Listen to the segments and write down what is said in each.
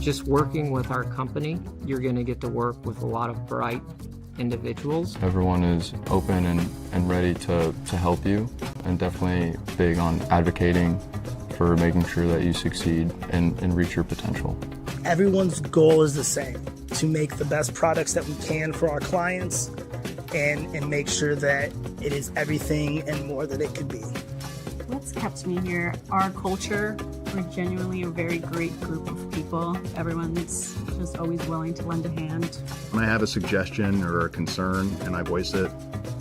Just working with our company, you're going to get to work with a lot of bright individuals. Everyone is open and ready to help you, and definitely big on advocating for making sure that you succeed and reach your potential. Everyone's goal is the same, to make the best products that we can for our clients and make sure that it is everything and more that it could be. What's kept me here? Our culture. We're genuinely a very great group of people. Everyone's just always willing to lend a hand. When I have a suggestion or a concern and I voice it,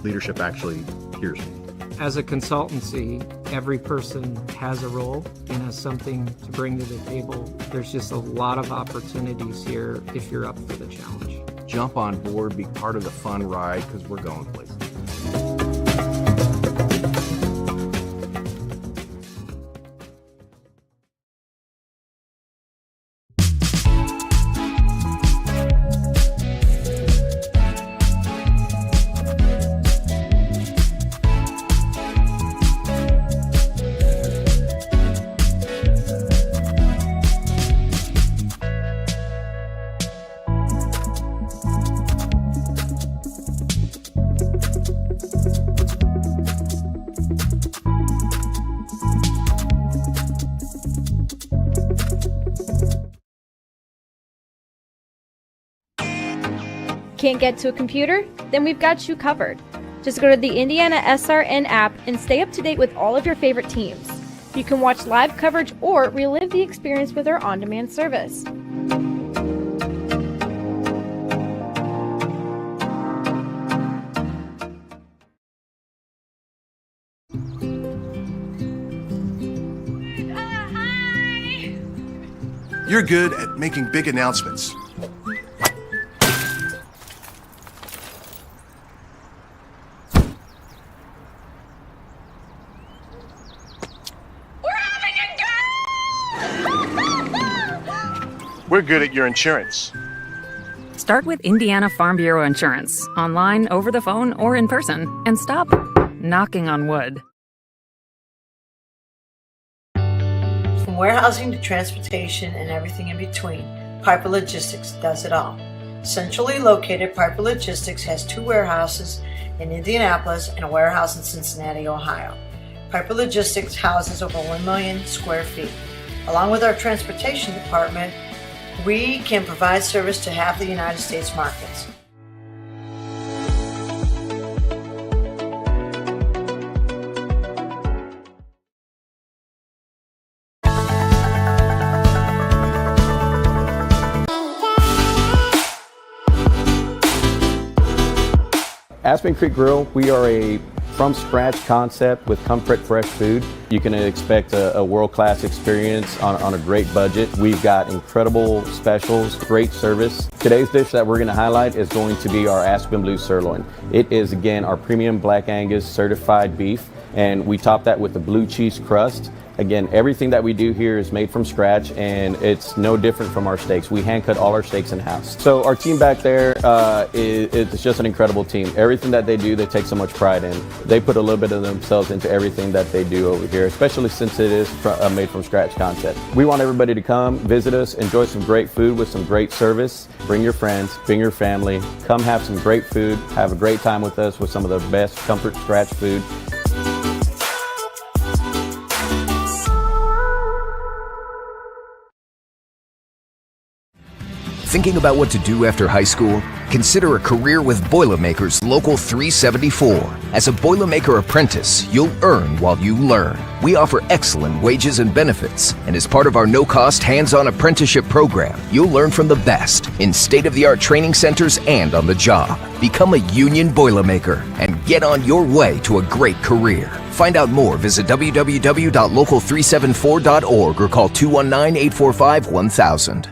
leadership actually hears me. As a consultancy, every person has a role and has something to bring to the table. There's just a lot of opportunities here if you're up for the challenge. Jump on board, be part of the fun ride, because we're going places. Can't get to a computer? Then we've got you covered. Just go to the IndianaSRN app and stay up to date with all of your favorite teams. You can watch live coverage or relive the experience with our on-demand service. You're good at making big announcements. We're good at your insurance. Start with Indiana Farm Bureau Insurance, online, over the phone, or in person, and stop knocking on wood. From warehousing to transportation and everything in between, Piper Logistics does it all. Centrally located, Piper Logistics has 2 warehouses in Indianapolis and a warehouse in Cincinnati, Ohio. Piper Logistics houses over 1 million square feet. Along with our transportation department, we can provide service to half the United States markets. Aspen Creek Grill, we are a from-scratch concept with comfort fresh food. You can expect a world-class experience on a great budget. We've got incredible specials, great service. Today's dish that we're going to highlight is going to be our Aspen Blue Sirloin. It is, again, our premium Black Angus certified beef, and we top that with a blue cheese crust. Again, everything that we do here is made from scratch, and it's no different from our steaks. We hand cut all our steaks in-house. So our team back there, it's just an incredible team. Everything that they do, they take so much pride in. They put a little bit of themselves into everything that they do over here, especially since it is a made from scratch concept. We want everybody to come, visit us, enjoy some great food with some great service. Bring your friends, bring your family, come have some great food, have a great time with us with some of the best comfort scratch food. Thinking about what to do after high school? Consider a career with Boilermakers Local 374. As a Boilermaker apprentice, you'll earn while you learn. We offer excellent wages and benefits, and as part of our no-cost hands-on apprenticeship program, you'll learn from the best in state-of-the-art training centers and on the job. Become a union Boilermaker and get on your way to a great career. Find out more, visit www.local374.org or call 219-845-1000.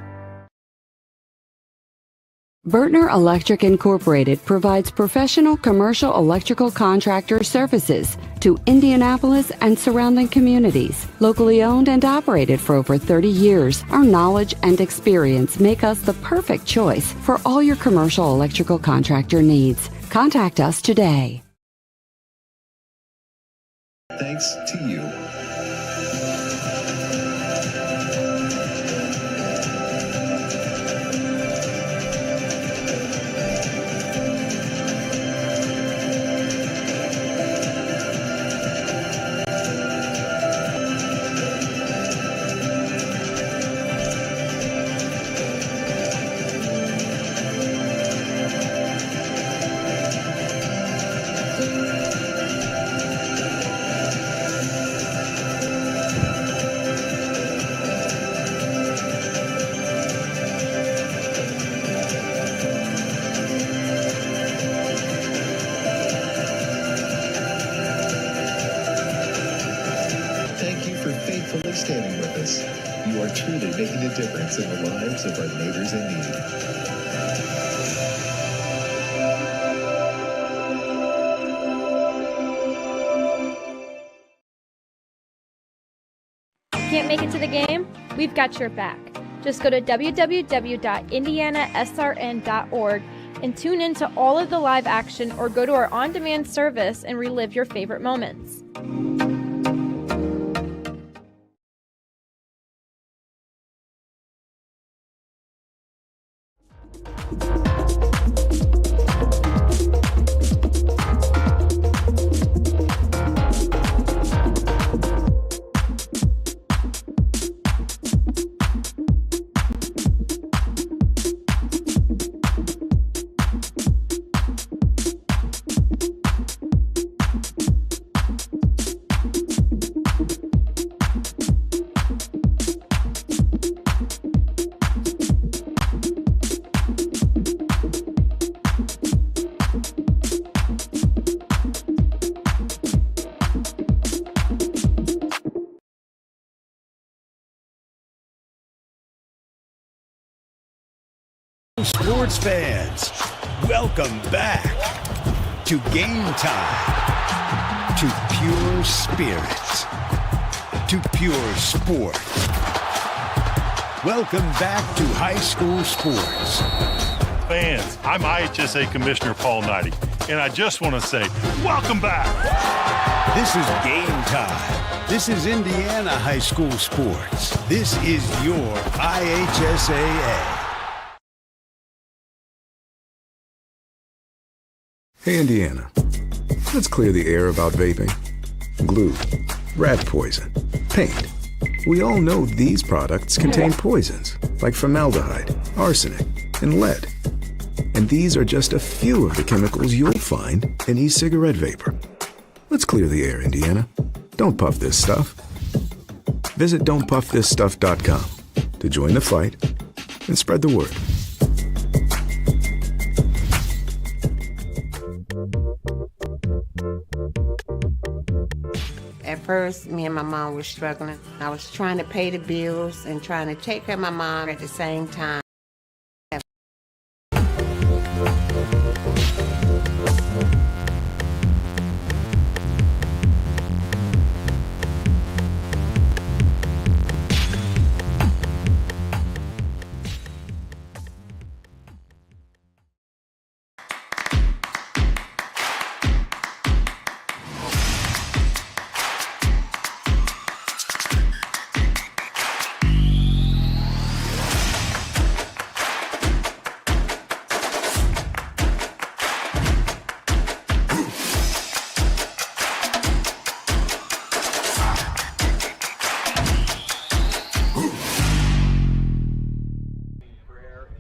Bertner Electric Incorporated provides professional commercial electrical contractor services to Indianapolis and surrounding communities. Locally owned and operated for over 30 years, our knowledge and experience make us the perfect choice for all your commercial electrical contractor needs. Contact us today. Thanks to you. standing with us. You are truly making a difference in the lives of our neighbors in need. Can't make it to the game? We've got your back. Just go to www.IndianaSRN.org and tune in to all of the live action, or go to our on-demand service and relive your favorite moments. Sports fans, welcome back to Game Time, to pure spirit, to pure sport. Welcome back to high school sports. Fans, I'm IHSA Commissioner Paul Knighty, and I just want to say, welcome back. This is Game Time. This is Indiana high school sports. This is your IHSAA. Hey, Indiana, let's clear the air about vaping. Glue, rat poison, paint. We all know these products contain poisons like formaldehyde, arsenic, and lead. And these are just a few of the chemicals you'll find in e-cigarette vapor. Let's clear the air, Indiana. Don't puff this stuff. Visit don'tpuffthisstuff.com to join the fight and spread the word. At first, me and my mom were struggling. I was trying to pay the bills and trying to take care of my mom at the same time.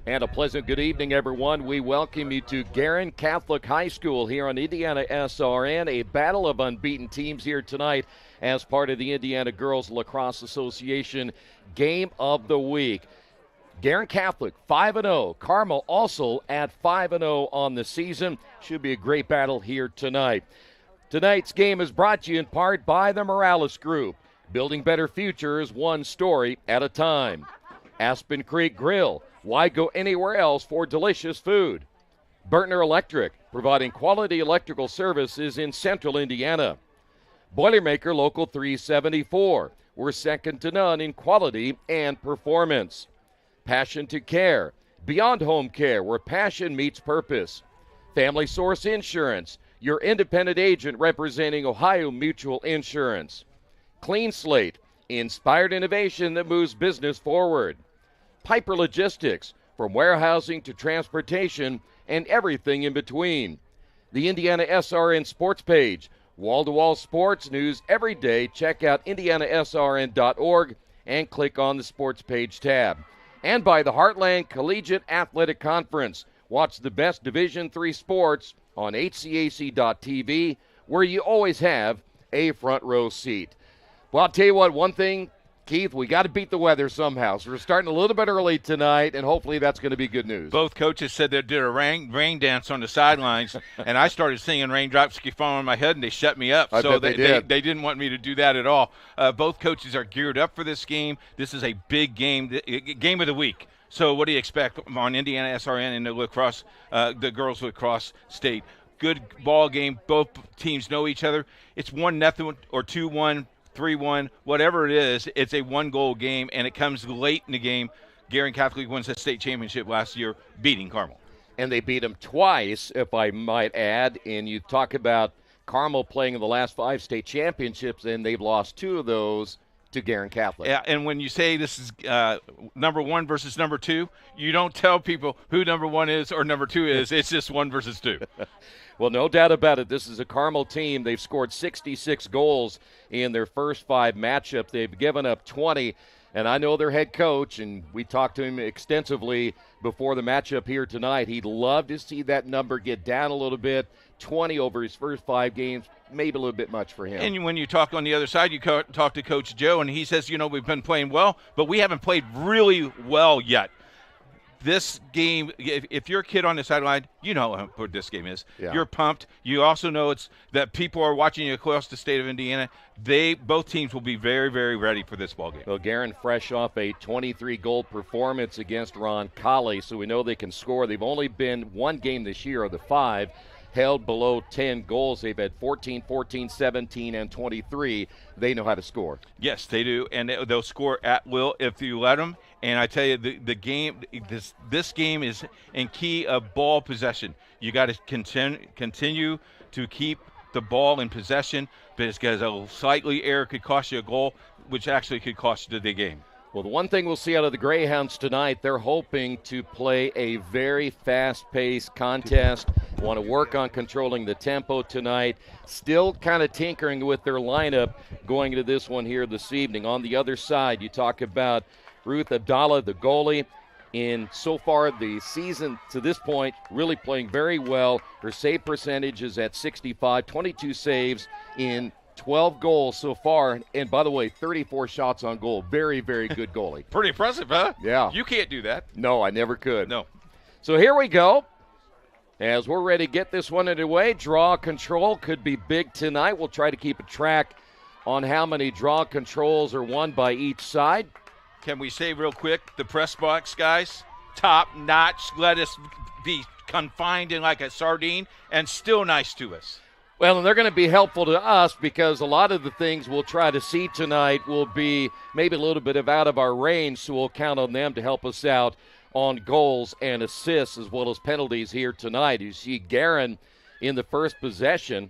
And a pleasant good evening, everyone. We welcome you to Guerin Catholic High School here on Indiana SRN. A battle of unbeaten teams here tonight as part of the Indiana Girls Lacrosse Association Game of the Week. Guerin Catholic 5-0. Carmel also at 5-0 on the season. Should be a great battle here tonight. Tonight's game is brought to you in part by the Morales Group. Building better futures one story at a time. Aspen Creek Grill. Why go anywhere else for delicious food? Burtner Electric, providing quality electrical services in central Indiana. Boilermaker Local 374. We're second to none in quality and performance. Passion to Care. Beyond home care, where passion meets purpose. Family Source Insurance, your independent agent representing Ohio Mutual Insurance. Clean Slate, inspired innovation that moves business forward. Piper Logistics, from warehousing to transportation and everything in between. The Indiana SRN Sports page, wall-to-wall sports news every day. Check out IndianaSRN.org and click on the Sports page tab. And by the Heartland Collegiate Athletic Conference. Watch the best Division III sports on HCAC.tv, where you always have a front row seat. Well, I'll tell you what, one thing Keith, we got to beat the weather somehow. So we're starting a little bit early tonight, and hopefully that's going to be good news. Both coaches said they did a rain dance on the sidelines, and I started singing Raindrops Keep Falling on My Head, and they shut me up. So they didn't want me to do that at all. Both coaches are geared up for this game. This is a big game, game of the week. So what do you expect on IndianaSRN and the Lacrosse, the girls lacrosse state? Good ball game. Both teams know each other. It's 1-0 or 2-1. 3-1, whatever it is, it's a one-goal game, and it comes late in the game. Guerin Catholic wins the state championship last year, beating Carmel. And they beat them twice, if I might add. And you talk about Carmel playing in the last 5 state championships, and they've lost 2 of those to Guerin Catholic. Yeah, and when you say this is number 1 versus number 2, you don't tell people who number 1 is or number 2 is. It's just 1 versus 2. Well, no doubt about it. This is a Carmel team. They've scored 66 goals in their first 5 matchups. They've given up 20. And I know their head coach, and we talked to him extensively before the matchup here tonight. He'd love to see that number get down a little bit. 20 over his first 5 games, maybe a little bit much for him. And when you talk on the other side, you talk to Coach Joe, and he says, we've been playing well, but we haven't played really well yet. This game, if you're a kid on the sideline, you know how important this game is. Yeah. You're pumped. You also know it's that people are watching you across the state of Indiana. Both teams will be very, very ready for this ball game. Well, Guerin fresh off a 23-goal performance against Ron Colley, so we know they can score. They've only been 1 game this year of the 5 held below 10 goals. They've had 14, 14, 17, and 23. They know how to score. Yes, they do, and they'll score at will if you let them. And I tell you, the game, this game is in key of ball possession. You got to continue to keep the ball in possession, because a slightly error could cost you a goal, which actually could cost you the game. Well, the one thing we'll see out of the Greyhounds tonight, they're hoping to play a very fast-paced contest. Want to work on controlling the tempo tonight. Still kind of tinkering with their lineup going into this one here this evening. On the other side, you talk about Ruth Abdallah, the goalie, in so far the season to this point, really playing very well. Her save percentage is at 65, 22 saves in 12 goals so far, and by the way, 34 shots on goal. Very, very good goalie. Pretty impressive, huh? Yeah. You can't do that. No, I never could. No. So here we go. As we're ready to get this one underway, draw control could be big tonight. We'll try to keep a track on how many draw controls are won by each side. Can we say real quick, the press box, guys, top notch. Let us be confined in like a sardine and still nice to us. Well, and they're going to be helpful to us because a lot of the things we'll try to see tonight will be maybe a little bit out of our range, so we'll count on them to help us out on goals and assists as well as penalties here tonight. You see Guerin in the first possession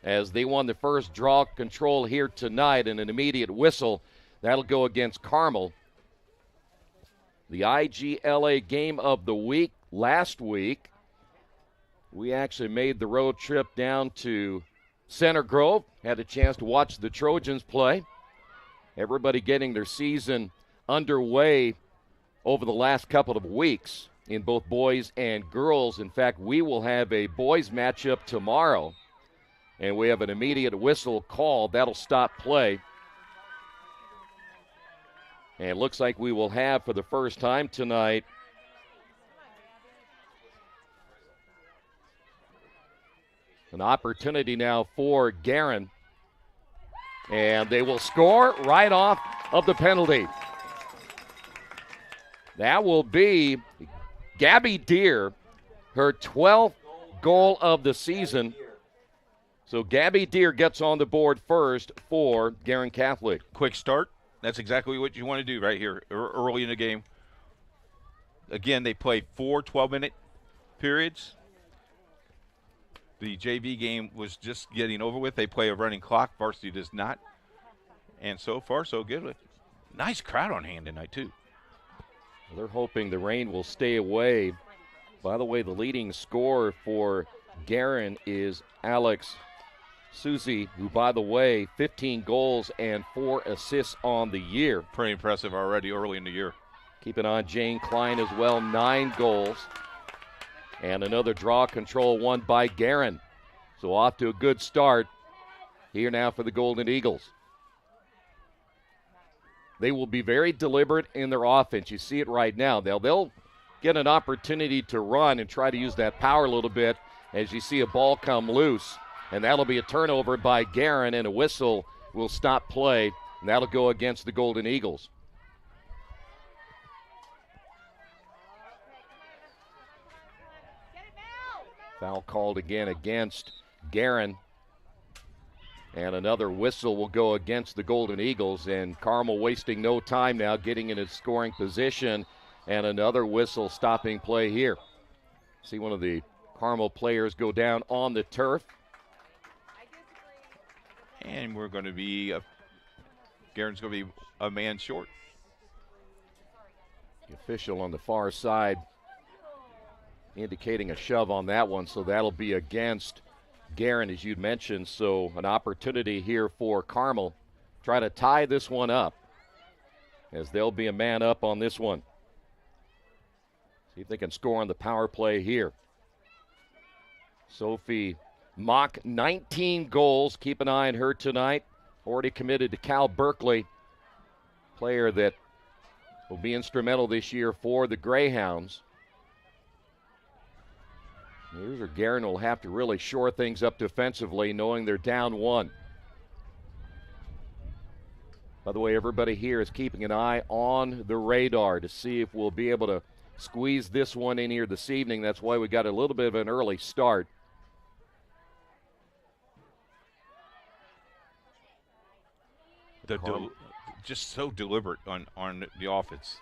as they won the first draw control here tonight, and an immediate whistle. That'll go against Carmel. The IGLA game of the week last week. We actually made the road trip down to Center Grove, had a chance to watch the Trojans play. Everybody getting their season underway over the last couple of weeks in both boys and girls. In fact, we will have a boys matchup tomorrow, and we have an immediate whistle called. That'll stop play. And it looks like we will have, for the first time tonight, an opportunity now for Guerin. And they will score right off of the penalty. That will be Gabby Deer, her 12th goal of the season. So Gabby Deer gets on the board first for Guerin Catholic. Quick start. That's exactly what you want to do right here early in the game. Again, they play 4 12-minute periods. The JV game was just getting over with. They play a running clock. Varsity does not. And so far, so good. Nice crowd on hand tonight, too. They're hoping the rain will stay away. By the way, the leading scorer for Guerin is Alex Susie, who, by the way, 15 goals and 4 assists on the year. Pretty impressive already early in the year. Keep an eye on Jane Klein as well, 9 goals. And another draw control won by Guerin. So off to a good start here now for the Golden Eagles. they will be very deliberate in their offense. You see it right now. They'll get an opportunity to run and try to use that power a little bit as you see a ball come loose. And that'll be a turnover by Guerin, and a whistle will stop play, and that'll go against the Golden Eagles. Foul called again against Guerin. And another whistle will go against the Golden Eagles. And Carmel wasting no time now, getting in a scoring position. And another whistle stopping play here. See one of the Carmel players go down on the turf. And we're going to be, Guerin's going to be a man short. The official on the far side indicating a shove on that one, so that'll be against Guerin, as you'd mentioned. So an opportunity here for Carmel. Try to tie this one up, as they'll be a man up on this one. See if they can score on the power play here. Sophie Mock, 19 goals. Keep an eye on her tonight. Already committed to Cal Berkeley. Player that will be instrumental this year for the Greyhounds. Here's where Guerin will have to really shore things up defensively, knowing they're down one. By the way, everybody here is keeping an eye on the radar to see if we'll be able to squeeze this one in here this evening. That's why we got a little bit of an early start. Just so deliberate on the offense.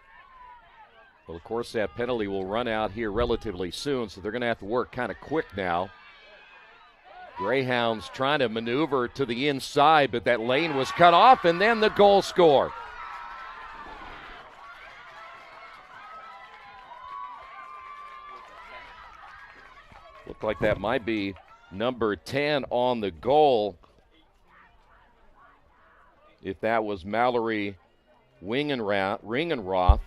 Well, of course, that penalty will run out here relatively soon, so they're going to have to work kind of quick now. Greyhounds trying to maneuver to the inside, but that lane was cut off, and then the goal score. Looked like that might be number 10 on the goal. If that was Mallory Ringenroth,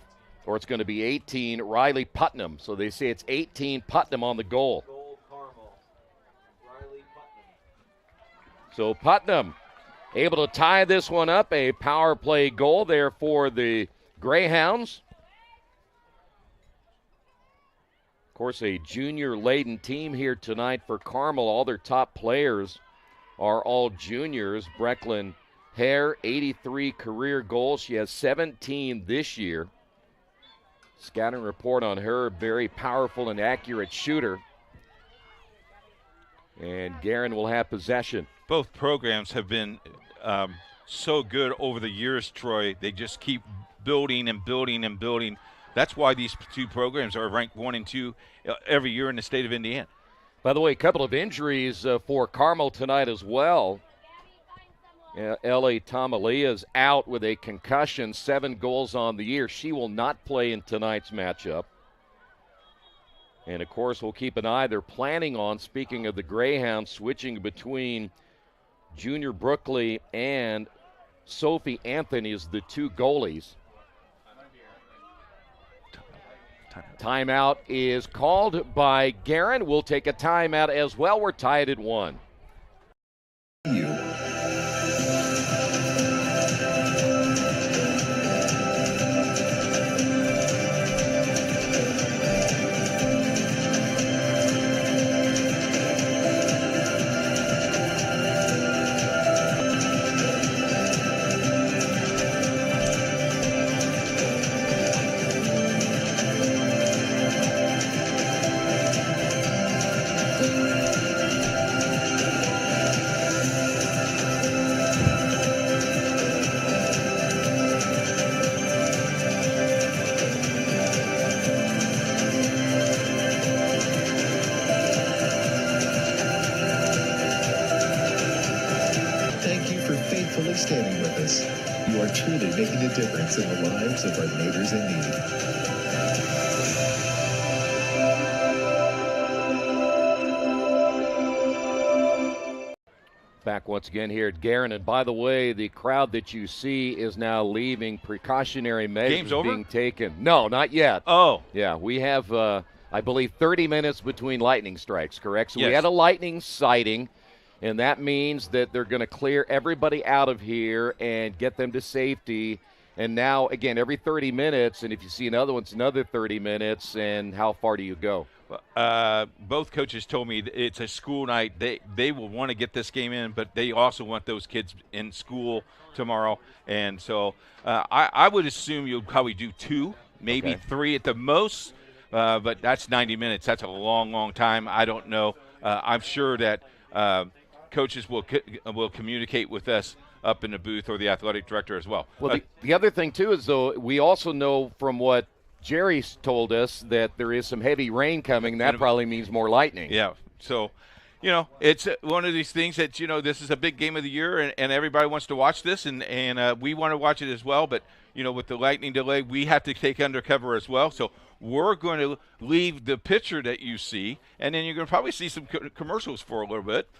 or it's going to be 18, Riley Putnam. So they say it's 18, Putnam on the goal. So Putnam able to tie this one up, a power play goal there for the Greyhounds. Of course, a junior-laden team here tonight for Carmel. All their top players are all juniors. Brecklin Hare, 83 career goals. She has 17 this year. Scouting report on her, very powerful and accurate shooter. And Guerin will have possession. Both programs have been so good over the years, Troy. They just keep building and building and building. That's why these two programs are ranked 1 and 2 every year in the state of Indiana. By the way, a couple of injuries for Carmel tonight as well. Ellie Tamalia's out with a concussion, 7 goals on the year. She will not play in tonight's matchup. And, of course, we'll keep an eye. They're planning on, speaking of the Greyhounds, switching between Junior Brookley and Sophie Anthony as the two goalies. Timeout is called by Guerin. We'll take a timeout as well. We're tied at 1. Standing with us. You are truly making a difference in the lives of our neighbors in need. Back once again here at Guerin. And by the way, the crowd that you see is now leaving. Precautionary measures being taken. No, not yet. Oh. Yeah, we have, I believe, 30 minutes between lightning strikes, correct? So yes. We had a lightning sighting. And that means that they're going to clear everybody out of here and get them to safety. And now, again, every 30 minutes, and if you see another one, it's another 30 minutes, and how far do you go? Both coaches told me it's a school night. They will want to get this game in, but they also want those kids in school tomorrow. And so I would assume you'll probably do 2, maybe 3 at the most, but that's 90 minutes. That's a long, long time. I don't know. I'm sure that coaches will communicate with us up in the booth, or the athletic director as well. Well, the other thing, too, is, though, we also know from what Jerry's told us that there is some heavy rain coming. That probably means more lightning. Yeah. So, it's one of these things that, this is a big game of the year, and everybody wants to watch this, and we want to watch it as well. But, with the lightning delay, we have to take undercover as well. So we're going to leave the picture that you see, and then you're going to probably see some commercials for a little bit.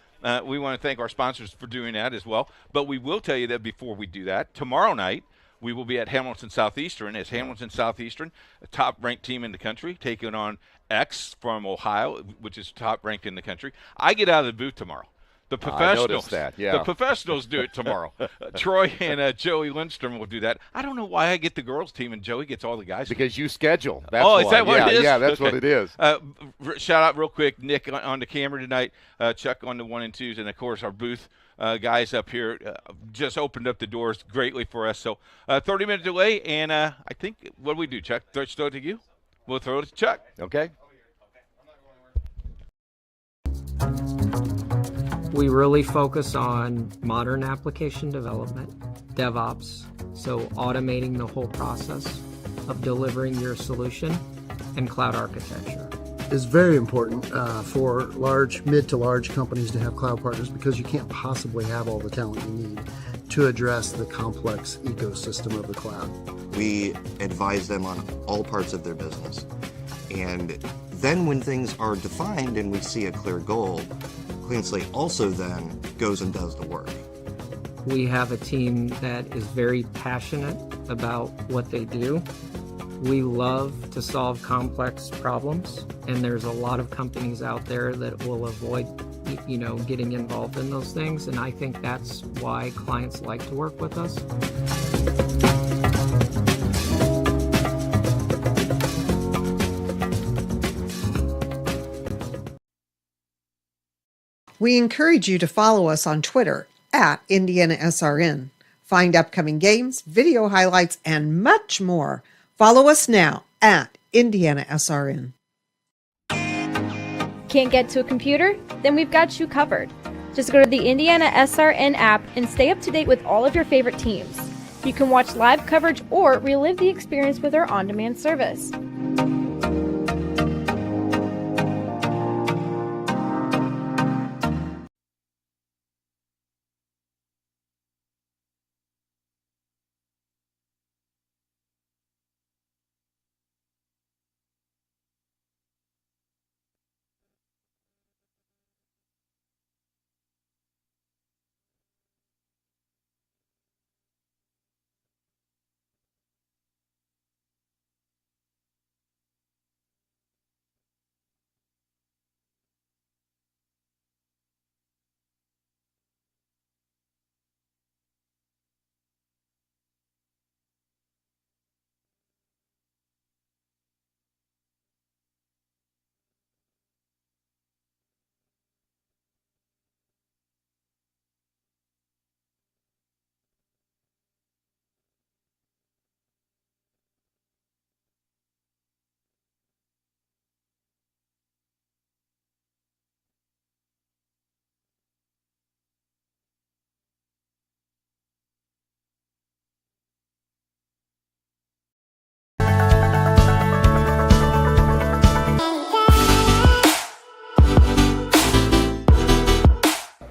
We want to thank our sponsors for doing that as well. But we will tell you that before we do that, tomorrow night, we will be at Hamilton Southeastern, as Hamilton Southeastern, a top-ranked team in the country, taking on X from Ohio, which is top-ranked in the country. I get out of the booth tomorrow. The professionals, I noticed that, yeah. The professionals do it tomorrow. Troy and Joey Lindstrom will do that. I don't know why I get the girls' team and Joey gets all the guys. Because you schedule. That's is that what it is? Yeah, that's what it is. Shout out real quick, Nick on the camera tonight, Chuck on the 1 and 2s, and of course our booth guys up here just opened up the doors greatly for us. So 30-minute delay, and I think, what do we do, Chuck? Throw it to you? We'll throw it to Chuck. Okay. We really focus on modern application development, DevOps, so automating the whole process of delivering your solution, and cloud architecture. It's very important for mid to large companies to have cloud partners, because you can't possibly have all the talent you need to address the complex ecosystem of the cloud. We advise them on all parts of their business. And then when things are defined and we see a clear goal, Clean Slate also then goes and does the work. We have a team that is very passionate about what they do. We love to solve complex problems, and there's a lot of companies out there that will avoid, getting involved in those things, and I think that's why clients like to work with us. We encourage you to follow us on Twitter at IndianaSRN. Find upcoming games, video highlights, and much more. Follow us now at IndianaSRN. Can't get to a computer? Then we've got you covered. Just go to the IndianaSRN app and stay up to date with all of your favorite teams. You can watch live coverage or relive the experience with our on-demand service.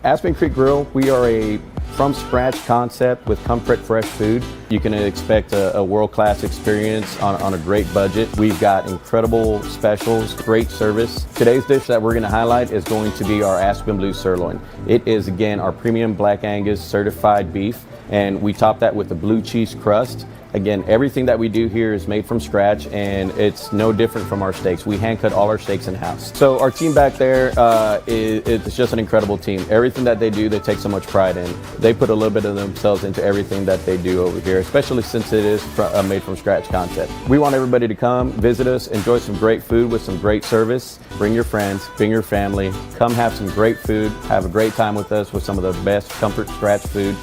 Aspen Creek Grill, we are a from-scratch concept with comfort fresh food. You can expect a world-class experience on a great budget. We've got incredible specials, great service. Today's dish that we're going to highlight is going to be our Aspen Blue Sirloin. It is, again, our premium Black Angus certified beef, and we top that with a blue cheese crust. Again, everything that we do here is made from scratch, and it's no different from our steaks. We hand cut all our steaks in-house. So our team back there, it's just an incredible team. Everything that they do, they take so much pride in. They put a little bit of themselves into everything that they do over here, especially since it is a made from scratch concept. We want everybody to come, visit us, enjoy some great food with some great service. Bring your friends, bring your family, come have some great food, have a great time with us with some of the best comfort scratch food.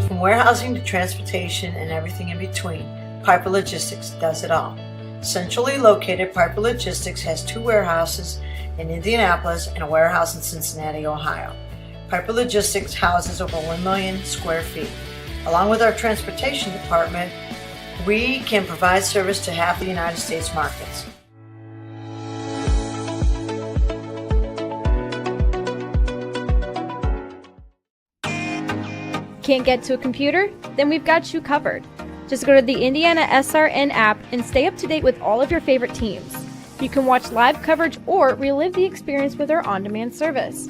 From warehousing to transportation and everything in between, Piper Logistics does it all. Centrally located, Piper Logistics has 2 warehouses in Indianapolis and a warehouse in Cincinnati, Ohio. Piper Logistics houses over 1 million square feet. Along with our transportation department, we can provide service to half the United States markets. Can't get to a computer? Then we've got you covered. Just go to the IndianaSRN app and stay up to date with all of your favorite teams. You can watch live coverage or relive the experience with our on-demand service.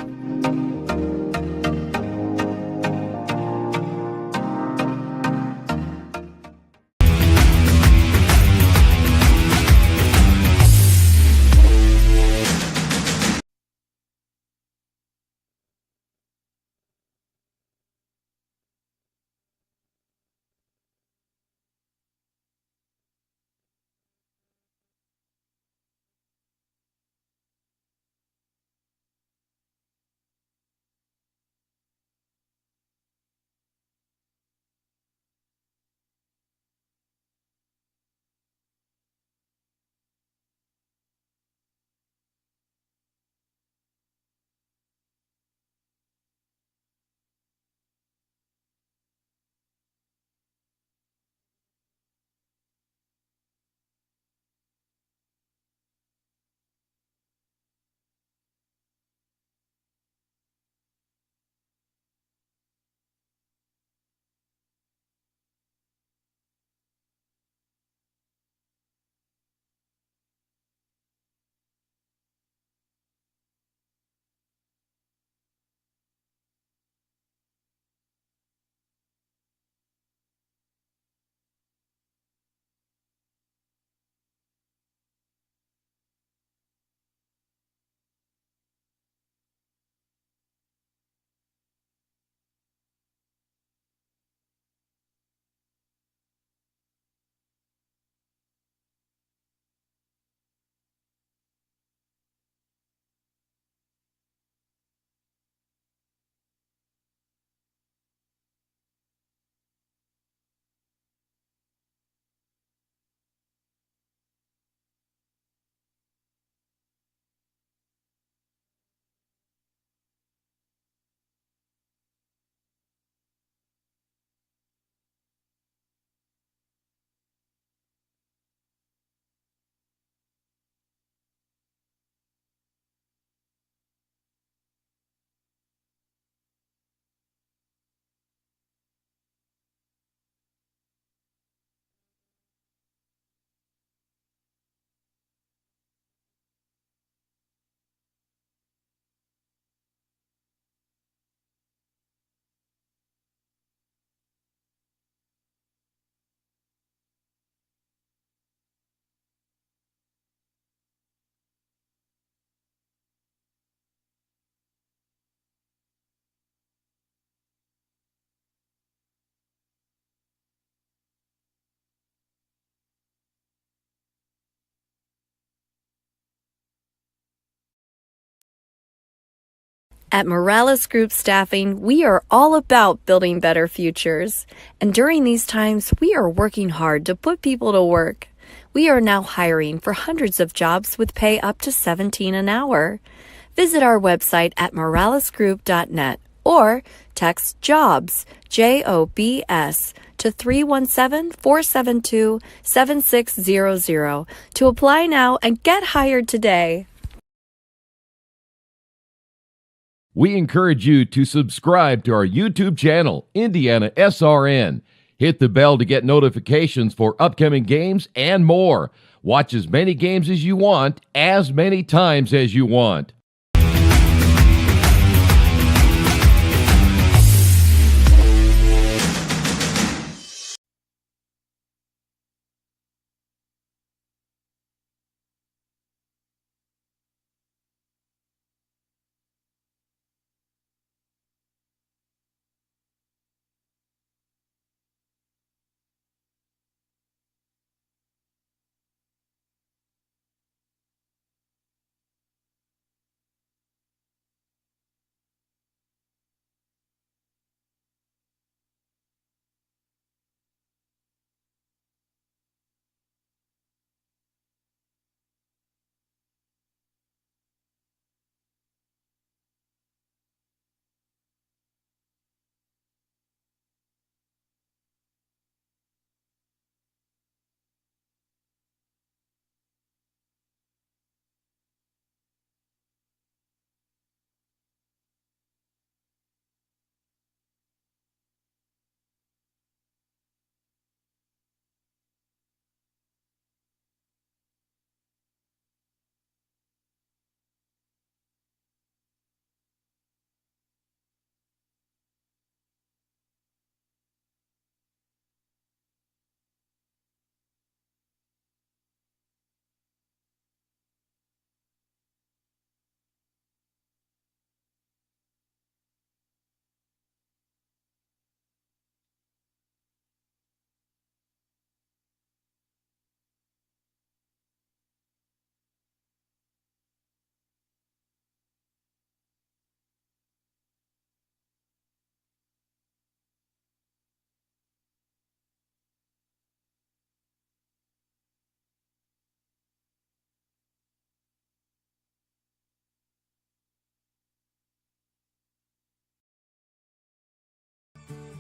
At Morales Group Staffing, we are all about building better futures. And during these times, we are working hard to put people to work. We are now hiring for hundreds of jobs with pay up to $17 an hour. Visit our website at moralesgroup.net or text JOBS, JOBS, to 317-472-7600 to apply now and get hired today. We encourage you to subscribe to our YouTube channel, IndianaSRN. Hit the bell to get notifications for upcoming games and more. Watch as many games as you want, as many times as you want.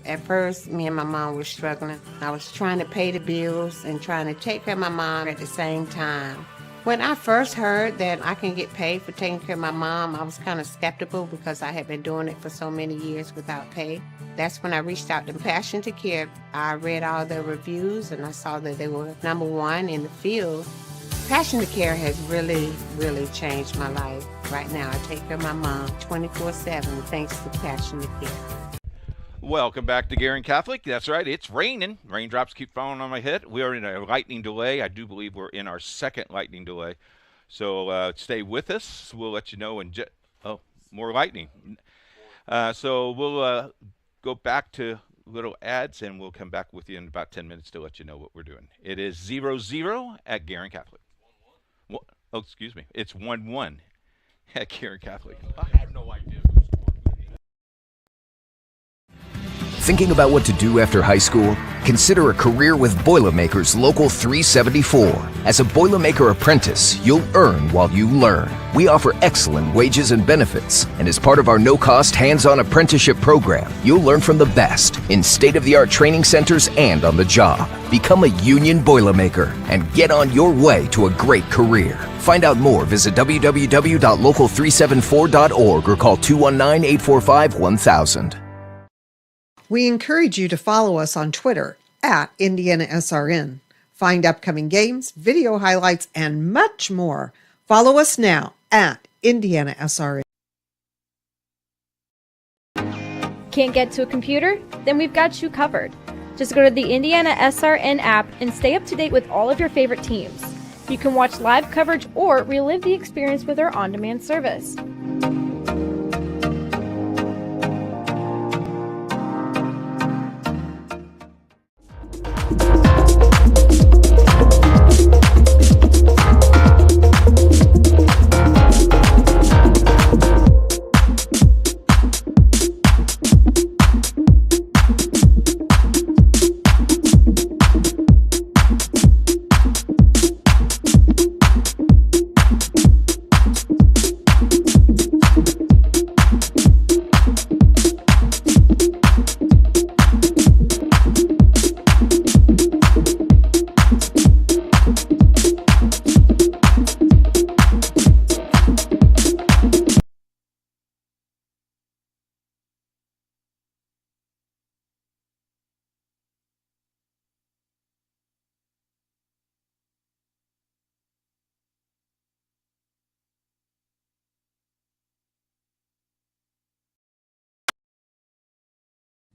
At first, me and my mom were struggling. I was trying to pay the bills and trying to take care of my mom at the same time. When I first heard that I can get paid for taking care of my mom, I was kind of skeptical because I had been doing it for so many years without pay. That's when I reached out to Passion to Care. I read all the reviews and I saw that they were #1 in the field. Passion to Care has really, really changed my life. Right now, I take care of my mom 24/7 thanks to Passion to Care. Welcome back to Guerin Catholic. That's right, it's raining. Raindrops keep falling on my head. We are in a lightning delay. I do believe we're in our second lightning delay. So stay with us. We'll let you know in more lightning. So we'll go back to little ads, and we'll come back with you in about 10 minutes to let you know what we're doing. It is 0-0 at Guerin Catholic. Oh, excuse me. It's 1-1 at Guerin Catholic. I have no idea. Thinking about what to do after high school? Consider a career with Boilermakers Local 374. As a Boilermaker apprentice, you'll earn while you learn. We offer excellent wages and benefits, and as part of our no-cost hands-on apprenticeship program, you'll learn from the best in state-of-the-art training centers and on the job. Become a union Boilermaker and get on your way to a great career. Find out more, visit www.local374.org or call 219-845-1000. We encourage you to follow us on Twitter at IndianaSRN. Find upcoming games, video highlights, and much more. Follow us now at IndianaSRN. Can't get to a computer? Then we've got you covered. Just go to the IndianaSRN app and stay up to date with all of your favorite teams. You can watch live coverage or relive the experience with our on-demand service.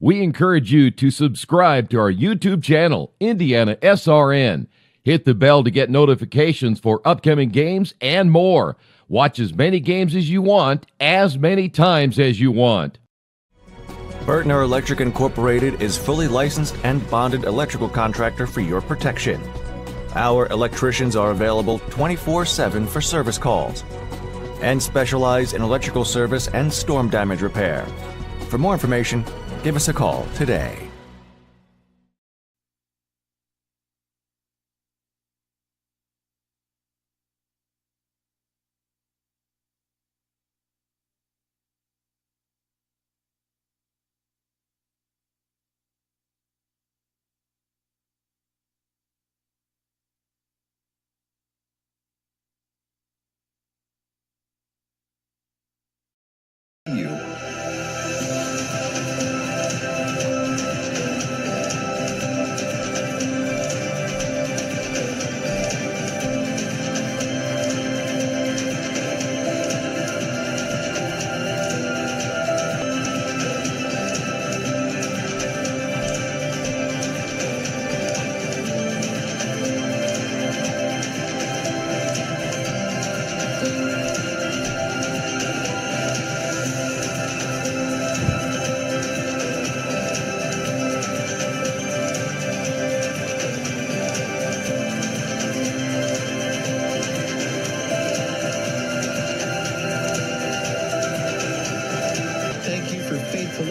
We encourage you to subscribe to our YouTube channel, IndianaSRN. Hit the bell to get notifications for upcoming games and more. Watch as many games as you want, as many times as you want. Burtner Electric Incorporated is fully licensed and bonded electrical contractor for your protection. Our electricians are available 24/7 for service calls and specialize in electrical service and storm damage repair. For more information, give us a call today.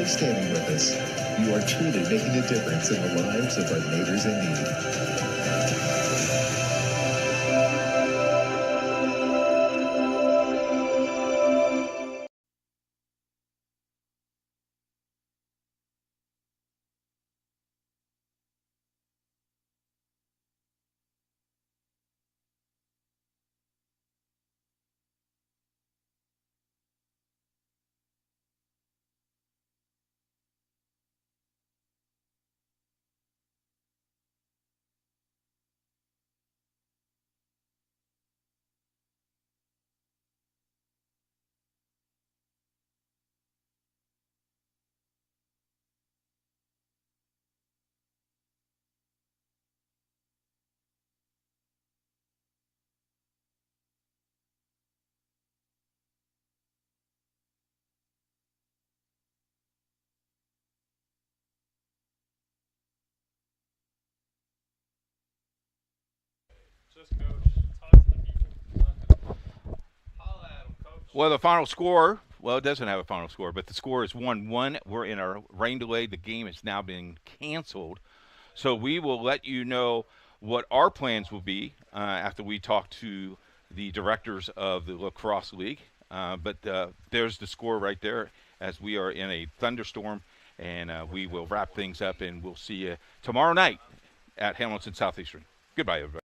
Standing with us. You are truly making a difference in the lives of our neighbors in need. Well, the final score, well, it doesn't have a final score, but the score is 1-1. We're in our rain delay. The game is now being canceled. So we will let you know what our plans will be after we talk to the directors of the Lacrosse League. But there's the score right there as we are in a thunderstorm, and we will wrap things up, and we'll see you tomorrow night at Hamilton Southeastern. Goodbye, everybody.